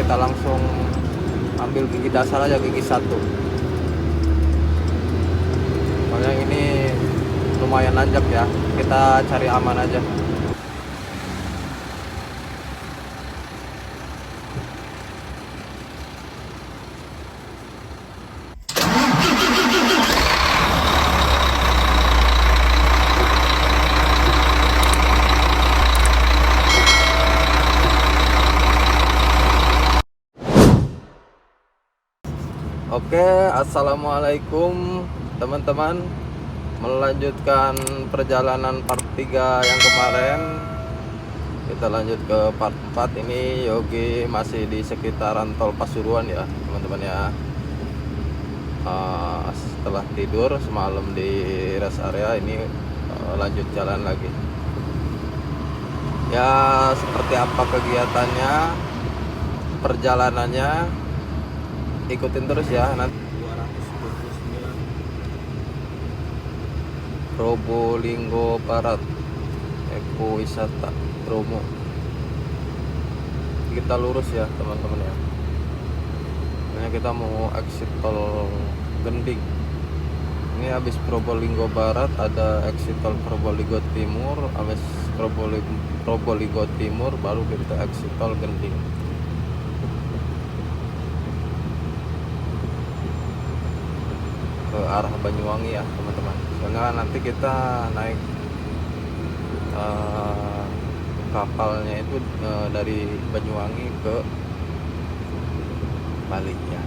kita langsung ambil gigi dasar aja, gigi satu. Soalnya ini lumayan nanjak ya, kita cari aman aja. Oke, assalamualaikum teman-teman. Melanjutkan perjalanan part 3 yang kemarin, kita lanjut ke part 4. Ini Yogi masih di sekitaran tol Pasuruan ya teman-teman ya. Setelah tidur semalam di rest area, ini lanjut jalan lagi ya. Seperti apa kegiatannya, perjalanannya, ikutin terus ya. Nanti 229 Probolinggo Barat, Eko Wisata Bromo. Kita lurus ya teman-teman ya. Nah, kita mau exit tol Gending. Ini habis Probolinggo Barat ada exit tol Probolinggo Timur. Habis Probolinggo Timur baru kita exit tol Gending. Ke arah Banyuwangi ya teman-teman. Soalnya nanti kita naik kapalnya itu dari Banyuwangi ke Bali ya.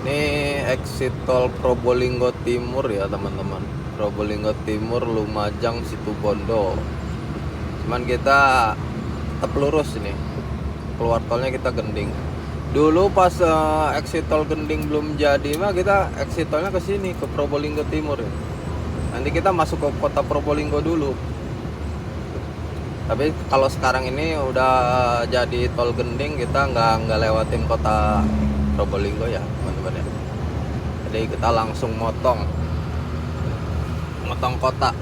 Ini exit tol Probolinggo Timur ya teman-teman. Probolinggo Timur, Lumajang, Situbondo. Cuman kita tetap lurus ini. Keluar tolnya kita Gending. Dulu pas exit tol Gending belum jadi mah kita exit tolnya ke sini, ke Probolinggo Timur ya. Nanti kita masuk ke kota Probolinggo dulu. Tapi kalau sekarang ini udah jadi tol Gending, kita nggak lewatin kota Probolinggo ya teman-teman ya. Jadi kita langsung motong kota.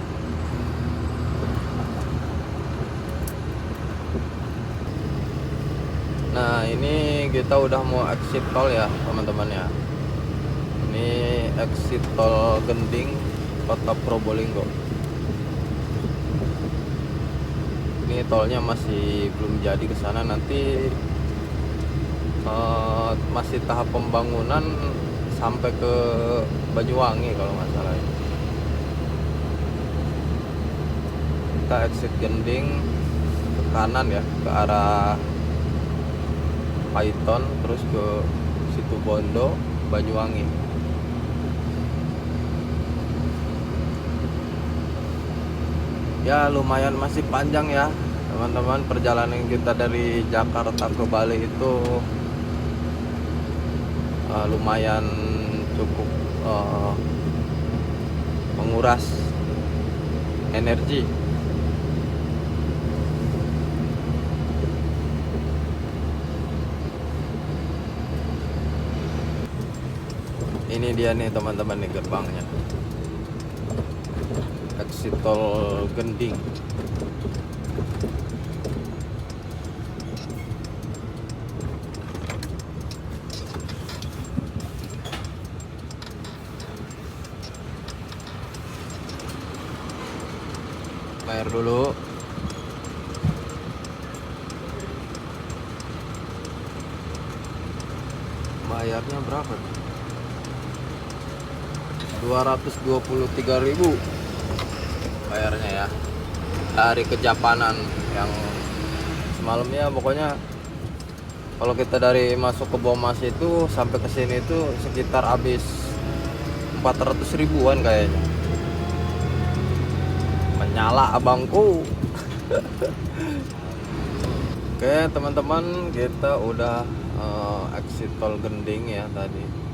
Nah, ini kita udah mau exit tol ya teman-teman ya. Ini exit tol Gending, kota Probolinggo. Ini tolnya masih belum jadi ke sana, nanti masih tahap pembangunan sampai ke Banyuwangi kalau nggak salah ya. Kita exit Gending ke kanan ya, ke arah Paiton, terus ke Situbondo, Banyuwangi. Ya lumayan masih panjang ya teman-teman. Perjalanan kita dari Jakarta ke Bali itu lumayan cukup menguras energi. Ini dia nih teman-teman nih gerbangnya, exit tol Gending. Bayar dulu. Bayarnya berapa? 223.000 bayarnya ya, dari Kejapanan yang semalamnya. Pokoknya kalau kita dari masuk ke Bomas itu sampai ke sini itu sekitar habis 400 ribuan kayaknya. Menyala abangku. Oke teman-teman, kita udah exit tol Gending ya tadi.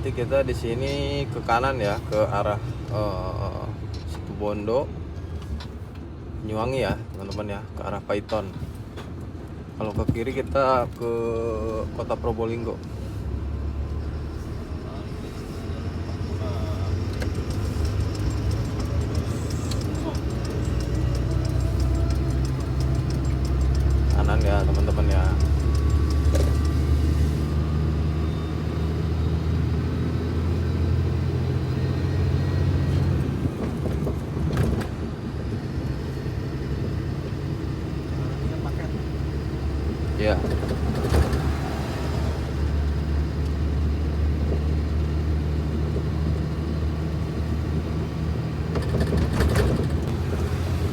Nanti kita di sini ke kanan ya, ke arah Situbondo, Banyuwangi ya teman-teman ya, ke arah Paiton. Kalau ke kiri kita ke kota Probolinggo. ya teman-teman ya. Ya.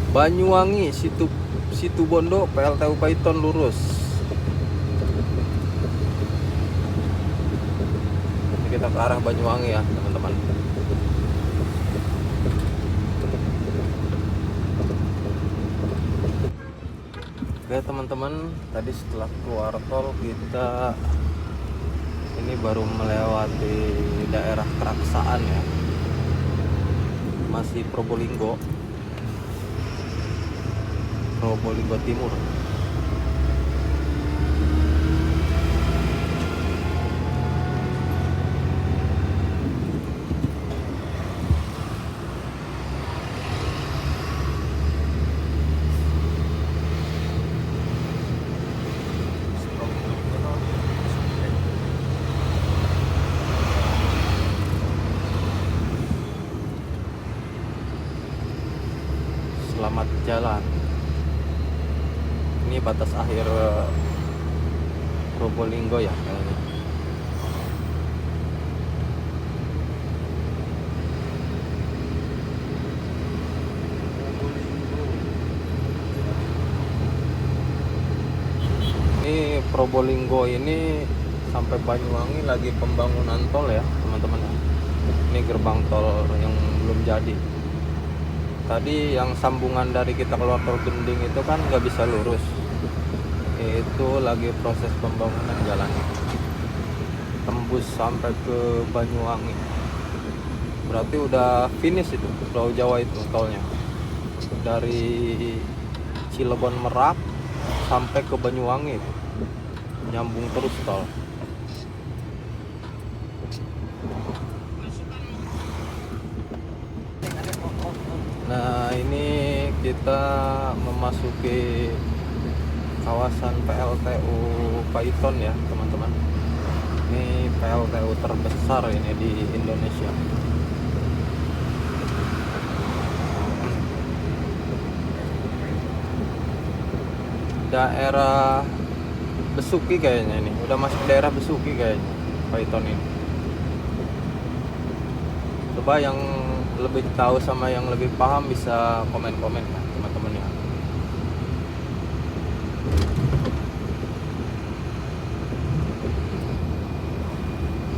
Banyuwangi Situbondo PLTU Paiton lurus. Ini kita ke arah Banyuwangi ya teman-teman. Oke teman-teman, tadi setelah keluar tol kita ini baru melewati daerah Keraksaan ya, masih Probolinggo Timur. Selamat jalan. Ini batas akhir Probolinggo ya kayaknya. Ini Probolinggo ini sampai Banyuwangi lagi pembangunan tol ya teman-teman. Ini gerbang tol yang belum jadi. Tadi yang sambungan dari kita keluar tol Gending itu kan nggak bisa lurus, itu lagi proses pembangunan jalan tembus sampai ke Banyuwangi. Berarti udah finish itu Pulau Jawa itu tolnya, dari Cilegon Merak sampai ke Banyuwangi itu nyambung terus tol. Nah ini kita memasuki kawasan PLTU Paiton ya teman-teman. Ini PLTU terbesar ini di Indonesia. Daerah Besuki kayaknya ini, udah masuk daerah Besuki kayaknya Paiton ini. Coba yang lebih tahu sama yang lebih paham bisa komen-komen ya teman-teman ya.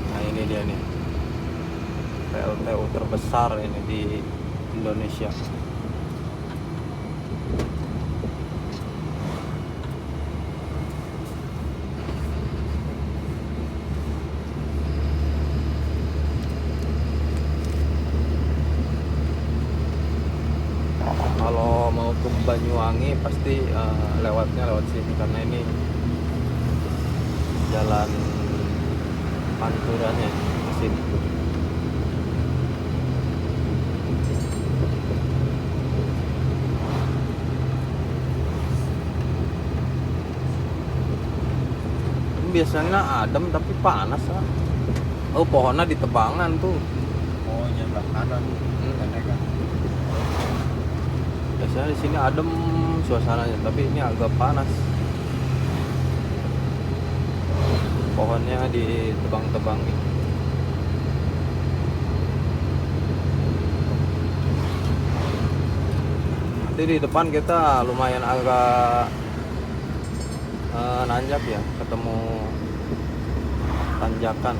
Nah ini dia nih PLTU terbesar ini di Indonesia. Kalau mau ke Banyuwangi pasti lewatnya lewat sini karena ini jalan panturannya ke sini. Biasanya adem tapi panas lah. Oh pohonnya di tebangan tuh. Oh nyebelah kanan. Biasanya di sini adem suasananya, tapi ini agak panas. Pohonnya ditebang-tebangin. Nanti di depan kita lumayan agak nanjak ya, ketemu tanjakan.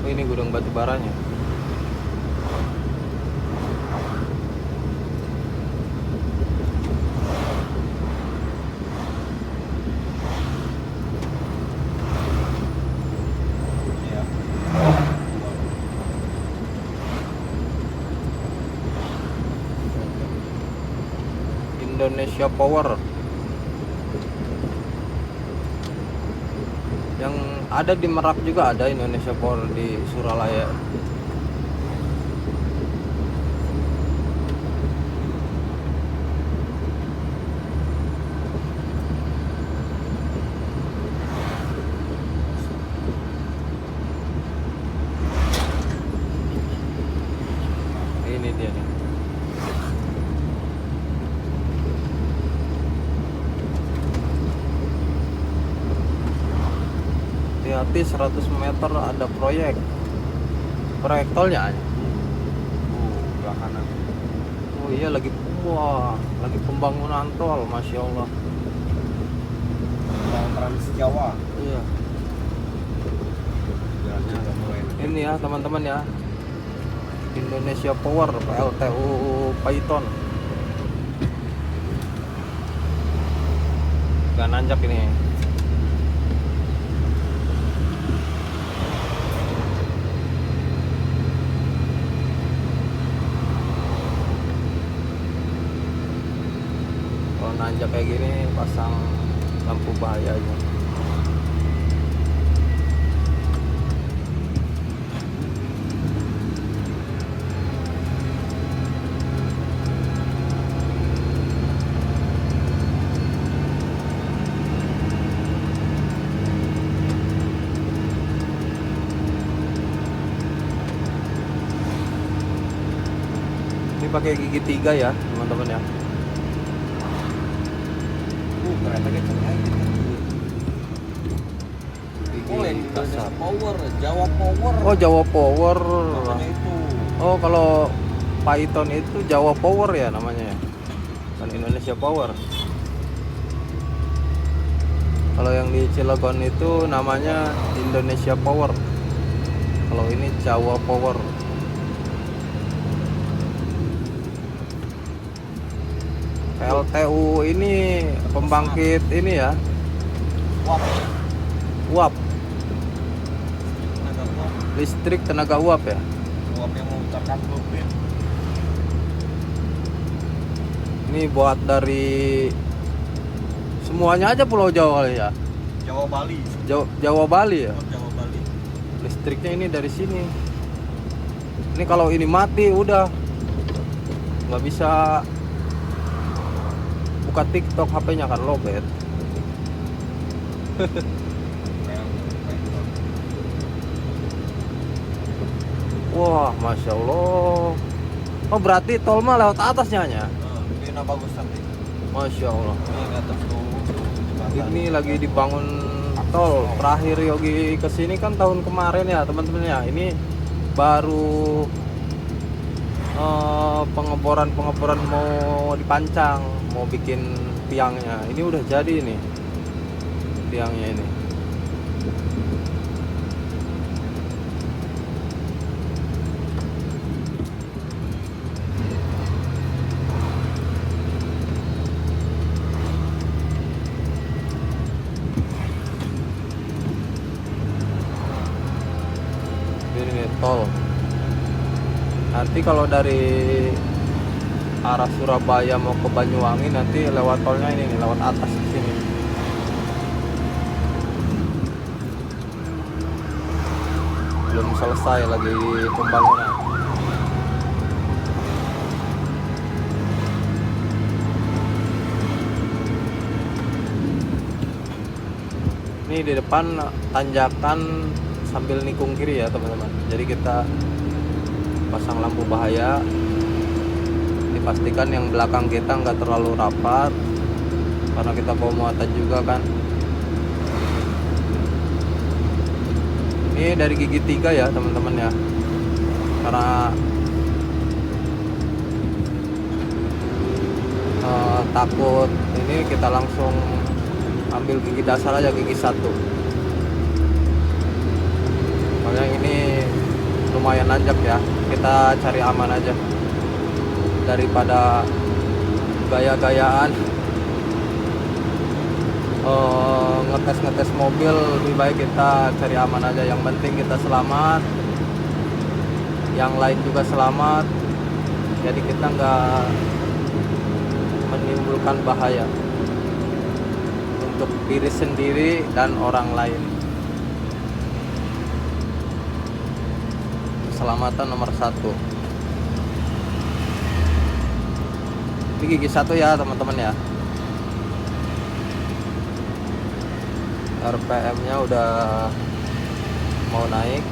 Ini gudang batu baranya. Indonesia Power. Yang ada di Merak juga ada Indonesia Power di Suralaya. Ini dia nih. Hati-hati 100 meter ada proyek tolnya aja. Belah kanan. Oh iya lagi, wah lagi pembangunan tol, Masya Allah. Tol Trans Jawa. Iya. Jalannya udah mulai. Ini ya teman-teman ya, Indonesia Power PLTU Python. Gak nanjak ini. Kalau nanjak kayak gini pasang lampu bahaya aja. Ini pakai gigi 3 ya teman-teman ya. Kereta kenceng aja. Gigi Oh, yang Indonesia kasar. Power, Jawa Power. Oh Jawa Power. Namanya itu. Oh kalau Python itu Jawa Power ya namanya ya, kan Indonesia Power. Kalau yang di Cilegon itu namanya Indonesia Power. Kalau ini Jawa Power. PLTU ini pembangkit ini ya, Wah, uap, tenaga uap. listrik tenaga uap ya. Uap yang memutarkan turbin. Ini buat dari semuanya aja Pulau Jawa kali ya. Jawa Bali. Jawa Bali ya. Oh, Jawa Bali. Listriknya ini dari sini. Ini kalau ini mati udah nggak bisa buka TikTok, HP-nya kan lowbat. Wah, Masya Allah. Oh berarti tol mah lewat atasnya hanya. Ini bagus nanti. Masya Allah. Ini nggak atas tuh. jembatan. Ini lagi dibangun tol. Terakhir Yogi kesini kan tahun kemarin ya teman-teman ya. Ini baru pengeboran mau dipancang, mau bikin tiangnya. Ini udah jadi nih tiangnya ini. Ini nih, tol. Nanti kalau dari arah Surabaya mau ke Banyuwangi nanti lewat tolnya ini nih, lewat atas di sini. Belum selesai lagi pembangunan. Ini di depan tanjakan sambil nikung kiri ya teman-teman. Jadi kita pasang lampu bahaya, dipastikan yang belakang kita nggak terlalu rapat karena kita bawa muatan juga kan. Ini dari gigi 3 ya teman-teman ya, karena takut ini kita langsung ambil gigi dasar aja, gigi 1. Soalnya ini lumayan nanjak ya, kita cari aman aja daripada gaya-gayaan ngetes mobil. Lebih baik kita cari aman aja, yang penting kita selamat, yang lain juga selamat, jadi kita nggak menimbulkan menimbulkan bahaya untuk diri sendiri dan orang lain. Keselamatan nomor satu. Ini gigi satu ya teman-teman ya. RPM nya udah mau naik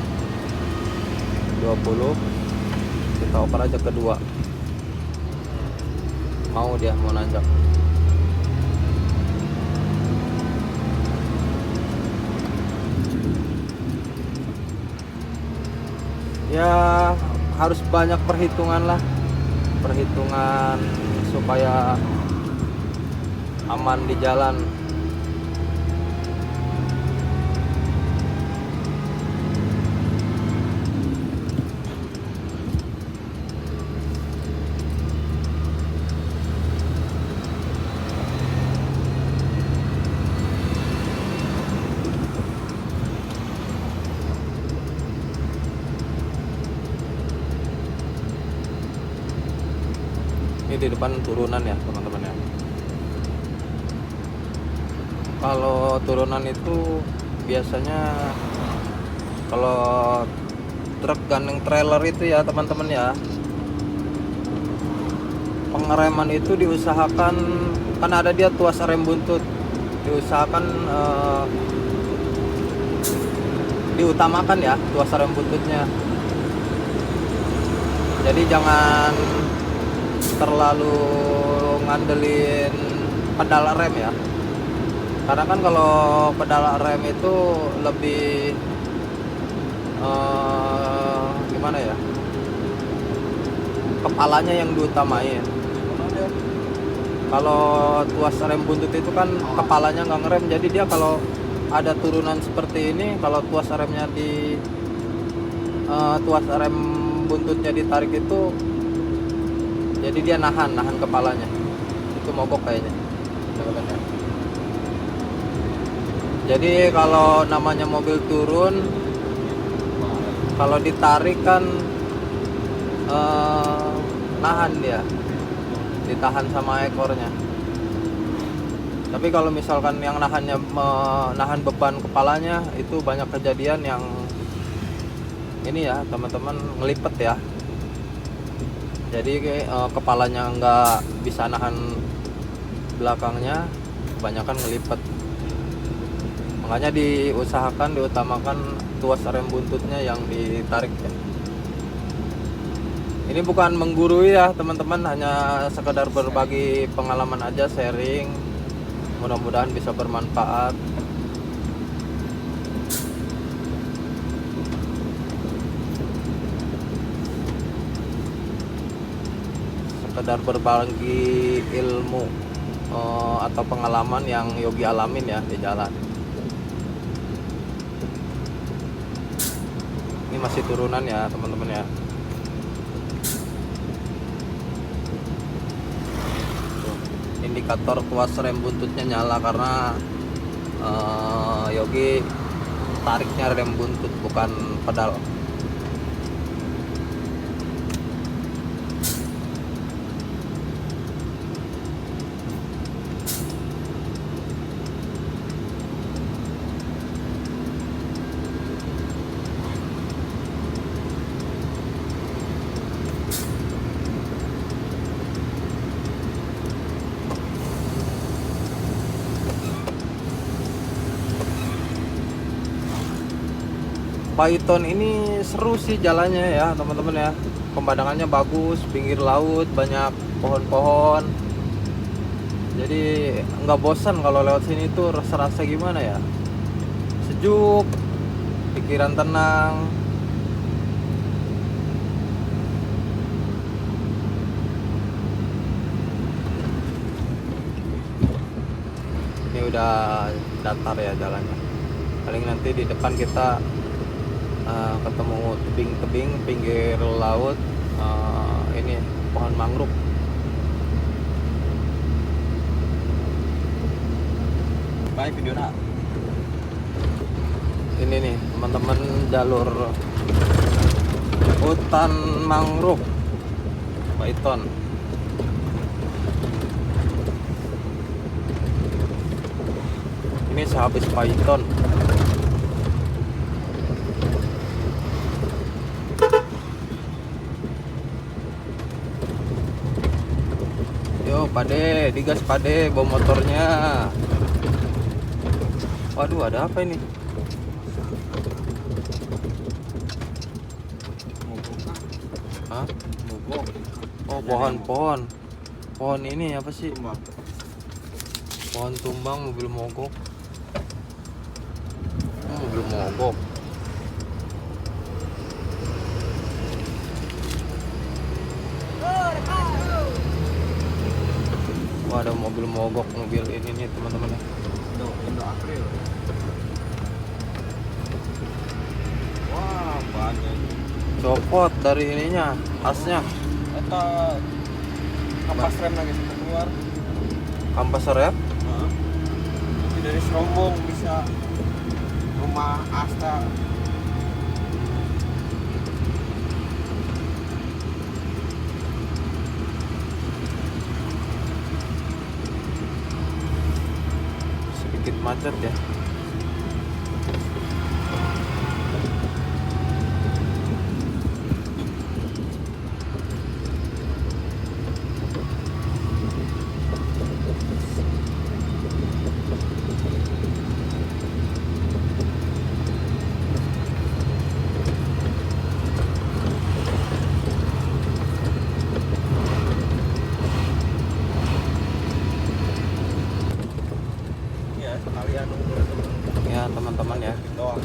20. Kita oper aja kedua. Mau dia mau nanjak. Ya harus banyak perhitungan lah, perhitungan supaya aman di jalan. Ini di depan turunan ya teman-teman ya. Kalau turunan itu biasanya kalau truk gandeng trailer itu ya teman-teman ya, pengereman itu diusahakan, kan ada dia tuas rem buntut, diusahakan diutamakan ya tuas rem buntutnya. Jadi jangan terlalu ngandelin pedal rem ya, karena kan kalau pedal rem itu lebih gimana ya, kepalanya yang diutamain. Kalau tuas rem buntut itu kan kepalanya nggak ngerem, jadi dia kalau ada turunan seperti ini, kalau tuas remnya di tuas rem buntutnya ditarik itu, jadi dia nahan kepalanya, itu mogok kayaknya. Jadi kalau namanya mobil turun, kalau ditarik kan nahan dia, ditahan sama ekornya. Tapi kalau misalkan yang nahan beban kepalanya, itu banyak kejadian yang ini ya teman-teman, ngelipet ya. Jadi kepalanya nggak bisa nahan belakangnya, kebanyakan ngelipet. Makanya diutamakan tuas rem buntutnya yang ditarik ya. Ini bukan menggurui ya teman-teman, hanya sekedar berbagi pengalaman aja, sharing. Mudah-mudahan bisa bermanfaat. Sekedar berbagi ilmu atau pengalaman yang Yogi alamin ya di jalan. Ini masih turunan ya teman-teman ya. Indikator tuas rem buntutnya nyala karena Yogi tariknya rem buntut bukan pedal. Python ini seru sih jalannya ya teman-teman ya. Pemandangannya bagus, pinggir laut, banyak pohon-pohon. Jadi nggak bosan kalau lewat sini tuh, rasa-rasa gimana ya, sejuk, pikiran tenang. Ini udah datar ya jalannya. Paling nanti di depan kita ketemu tebing-tebing pinggir laut, ini pohon mangrove. Baik video nak. Ini nih teman-teman, jalur hutan mangrove Python. bisa habis Python. Yo pade, digas pade, bawa motornya. Waduh, ada apa ini? Hah? Mogok. Oh, pohon-pohon. Pohon ini apa sih? Tumbang. Pohon tumbang, mobil mogok. Mobil mogok. Wah, ada mobil mogok, mobil ini nih teman-teman. Indo April. Wah, banyak. Copot dari ininya, asnya. Eta kapas rem lagi sampai keluar. Kampas rem. Heeh. Jadi dari serombong bisa rumah Asta. Sedikit macet ya. Ya, sekalian nunggu Ya teman-teman ya, doang.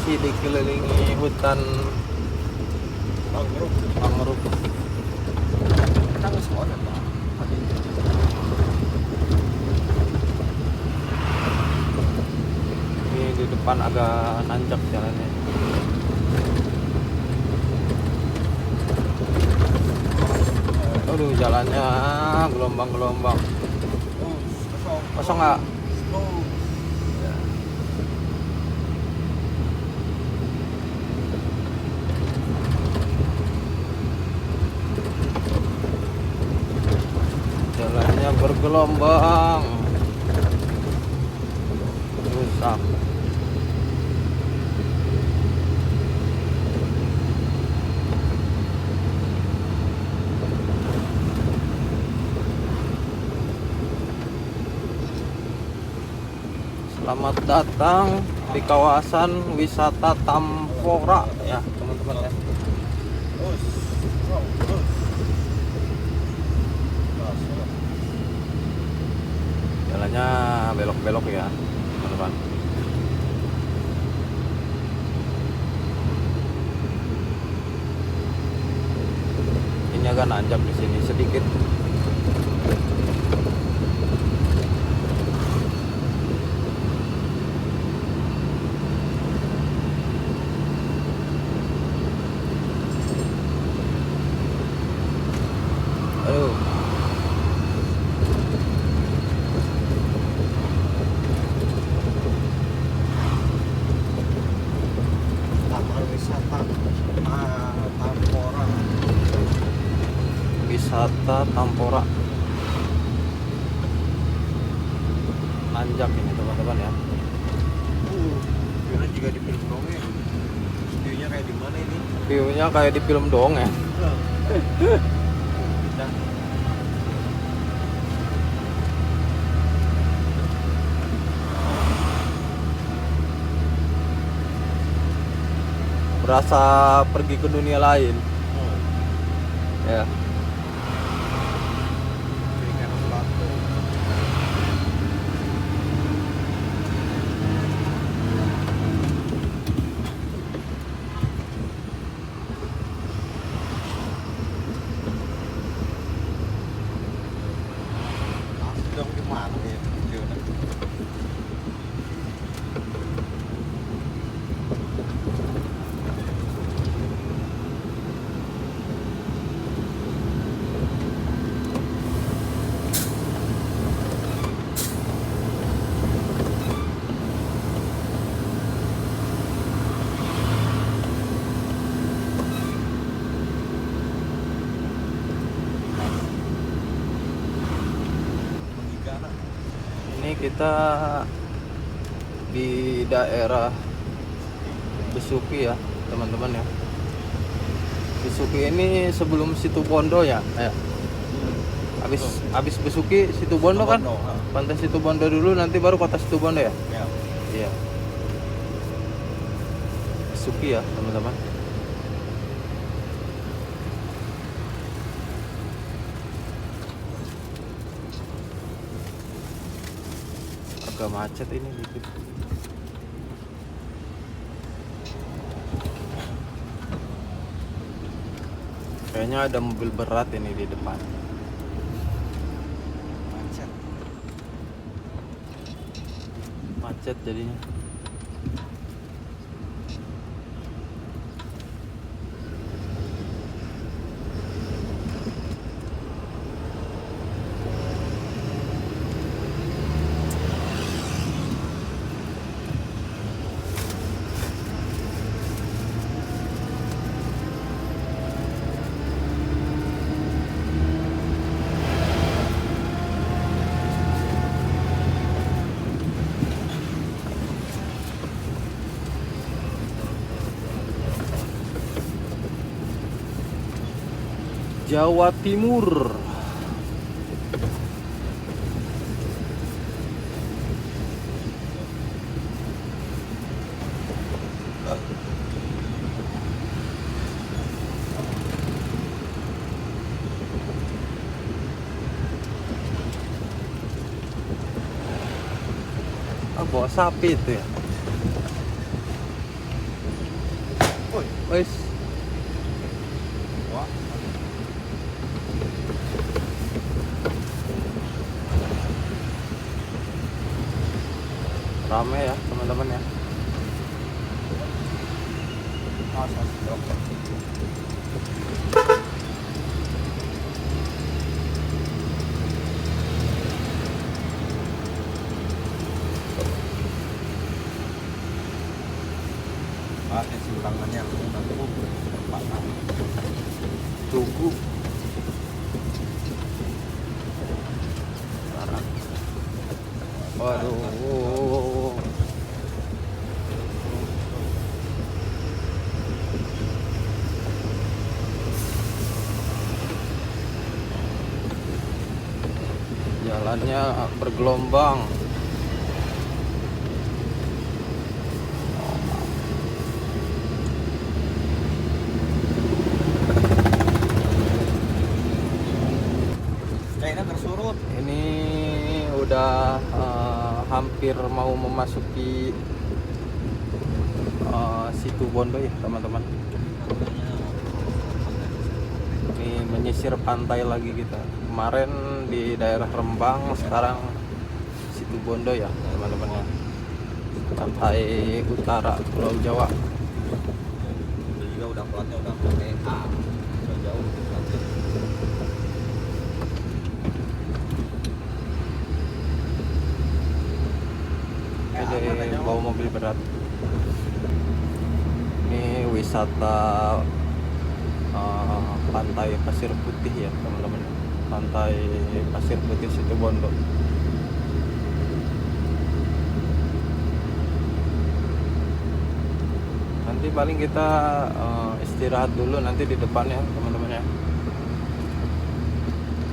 masih dikelilingi hutan Mangrove. mangrove. Kita nggak sekolah, Pak. Ini di depan agak nanjak jalannya. Aduh, jalannya gelombang-gelombang. Kosong nggak? Jalannya bergelombang. Rusak. Selamat datang di kawasan wisata Tampora ya teman-teman ya. Jalannya belok-belok ya teman-teman. Ini agak nanjak di sini sedikit. Aduh. Taman wisata Tampora. Wisata Tampora. Nanjak ini teman-teman ya. View-nya juga di film dongeng. View-nya kayak di mana ini? View-nya kayak di film dongeng. Dah. Berasa pergi ke dunia lain. Ya. Perikanan batu. Dong di mana ya view-nya? kita di daerah Besuki ya teman-teman ya. Besuki ini sebelum Situbondo ya. Habis Besuki Situbondo kan? Pantai Situbondo dulu, nanti baru kota Situbondo ya. Ya. Iya. Besuki ya teman-teman. Agak macet ini dikit. Kayaknya ada mobil berat ini di depan. Macet jadinya. Jawa Timur. Bawa sapi itu ya. Woi, Wes, wah. rame ya teman-teman ya. Mas, dokter. Ini simpangannya nanti perempatan. Tugu. Waduh. Jalannya bergelombang. Kayaknya tersurut. Ini udah hampir mau memasuki Situbondo ya teman-teman. Ini menyisir pantai lagi kita. Kemarin di daerah Rembang, sekarang Situbondo ya teman-teman ya. Pantai utara Pulau Jawa. Ini juga udah platnya udah pakai A. Udah jauh platnya. Ada bawa mobil berat. Ini wisata pantai Pasir Putih ya teman-teman. Pantai Pasir Putih Situbondo. Nanti paling kita istirahat dulu nanti di depannya teman-teman ya.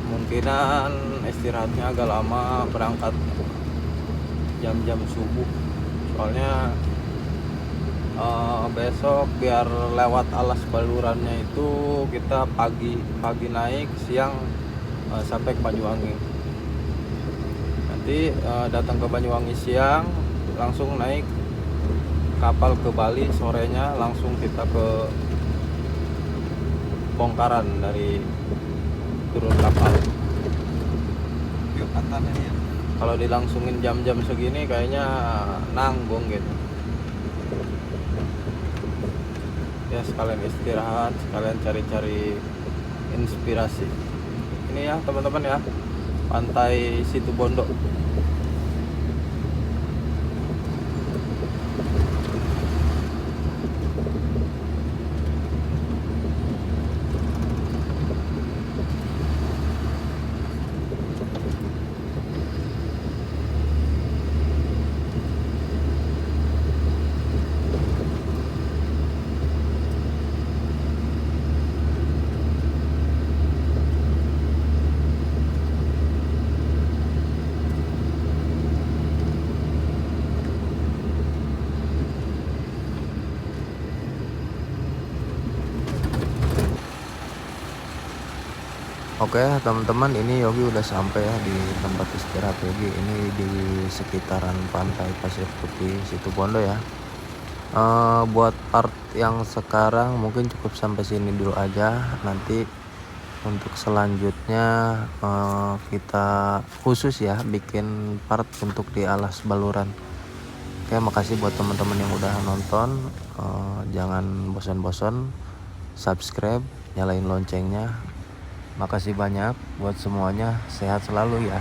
Kemungkinan istirahatnya agak lama, berangkat jam-jam subuh. Soalnya besok biar lewat alas balurannya itu kita pagi naik, siang sampai ke Banyuwangi. Nanti datang ke Banyuwangi siang, langsung naik kapal ke Bali, sorenya langsung kita ke Bongkaran dari turun kapal. Yuk antarnya ya. Kalau dilangsungin jam-jam segini kayaknya nanggung gitu. Ya sekalian istirahat, sekalian cari-cari inspirasi. Ini ya teman-teman ya, pantai Situbondo. Oke teman-teman, ini Yogi udah sampai ya di tempat istirahat Yogi. Ini di sekitaran pantai Pasir Putih Situbondo ya. Buat part yang sekarang mungkin cukup sampai sini dulu aja. Nanti untuk selanjutnya kita khusus ya bikin part untuk di Alas Baluran. Oke, makasih buat teman-teman yang udah nonton. Jangan bosan-bosan subscribe, nyalain loncengnya. Makasih banyak buat semuanya, sehat selalu ya.